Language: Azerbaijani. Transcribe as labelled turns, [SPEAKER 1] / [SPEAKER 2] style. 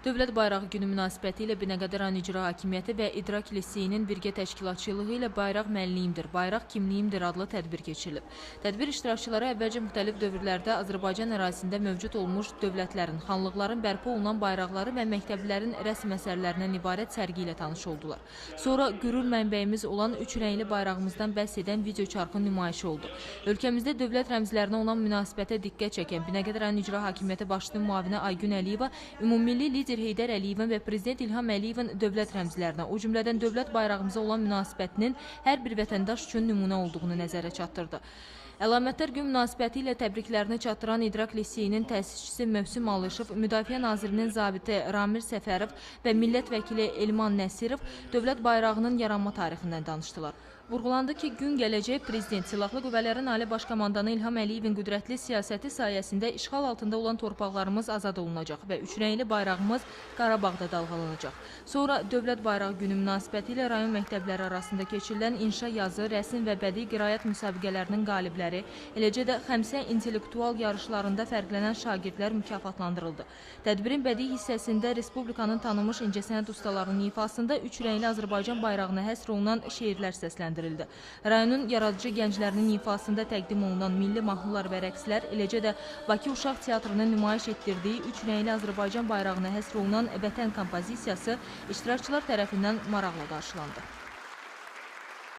[SPEAKER 1] Dövlət Bayrağı Günü münasibəti ilə Binəqədi rayon İcra Hakimiyyəti və İdrak Liseyinin birgə təşkilatçılığı ilə Bayraq mənliyimdir, Bayraq kimliyimdir adlı tədbir keçirilib. Tədbir iştirakçıları əvvəlcə müxtəlif dövrlərdə Azərbaycan ərazisində mövcud olmuş dövlətlərin, xanlıqların bərpa olunan bayraqları və məktəblilərin rəsm əsərlərindən ibarət sərgi ilə tanış oldular. Sonra qürur mənbəyimiz olan üç rəngli bayrağımızdan bəhs edən video çarxın nümayişi oldu. Ölkəmizdə dövlət rəmzlərinə olan münasibətə diqqət çəkən Binəqədi rayon İcra Hakimiyyəti başçısının müavini Aygün Əliyeva ümummilli lider Heydər Əliyevin və Prezident İlham Əliyevin dövlət rəmzlərinə, o cümlədən dövlət bayrağımıza olan münasibətinin hər bir vətəndaş üçün nümunə olduğunu nəzərə çatdırdı. Əlamətlər gün münasibəti ilə təbriklərini çatdıran İdrak Liseyinin təsisçisi Mövsüm Alışov, Müdafiə Nazirinin zabiti Ramir Səfərov və millət vəkili Elman Nəsirov dövlət bayrağının yaranma tarixindən danışdılar. Vurğulandı ki, gün gələcək Prezident Silahlı Qüvvələrin Ali Baş Komandanı İlham Əliyevin qüdrətli siyasəti sayəsində işğal altında olan torpaqlarımız azad olunacaq və üç rəngli bayrağımız Qarabağda dalğalanacaq. Sonra Dövlət Bayrağı Günü münasibəti ilə rayon məktəbləri arasında keçirilən inşa yazı, rəsm və bədii qiraət müsabiqələrinin qalibləri, eləcə də xəmsə intellektual yarışlarında fərqlənən şagirdlər mükafatlandırıldı. Tədbirin bədii hissəsində Respublikanın tanınmış incəsənət ustalarının ifasında üç rəngli Azərbaycan bayrağına həsr olunan şeirlər səsləndirildi. Rayonun yaradıcı gənclərinin ifasında təqdim olunan milli mahnılar və rəqslər, eləcə də Bakı Uşaq Teatrının nümayiş etdirdiyi üç rəngli Azərbaycan bayrağına həsr olunan vətən kompozisiyası iştirakçılar tərəfindən maraqla qarşılandı.